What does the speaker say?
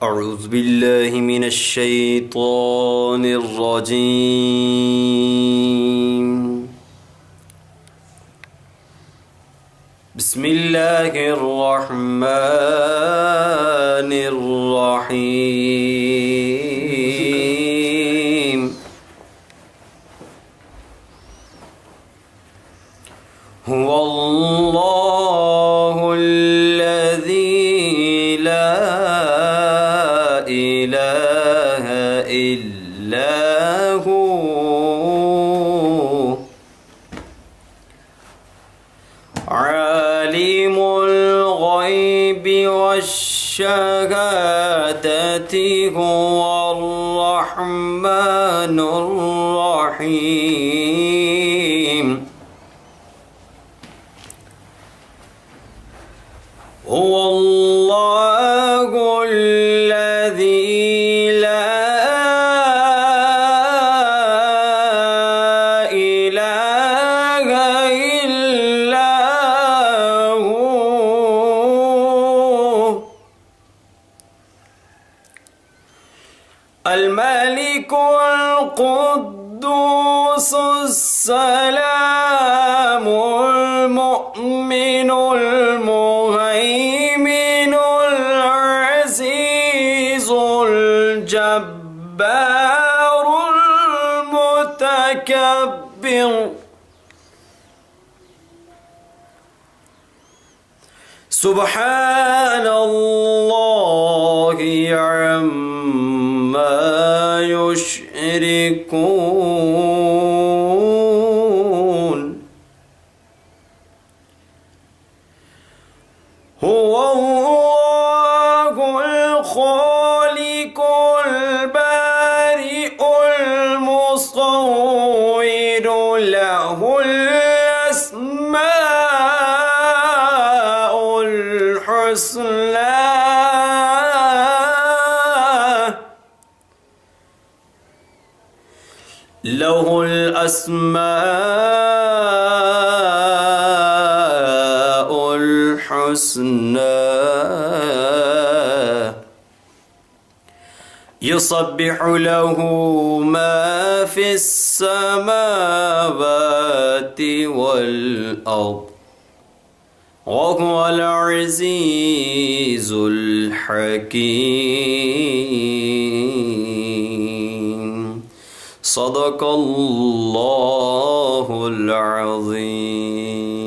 أعوذ بالله من الشيطان الرجيم. بسم الله الرحمن الرحيم. هو الله الذي لا إله إلا هو عالم الغيب والشهادة هو الرحمن الرحيم. هو الله الذي لا إله إلا هو الملك القدوس السلام المؤمن المهيمن العزيز الجبار المتكبر سبحان الله عما يشركون. هو الله الخالق البارئ المصور له الأسماء الحسنى له الأسماء الحسنى يسبح له ما في السماوات والأرض وهو العزيز الحكيم. صدق الله العظيم.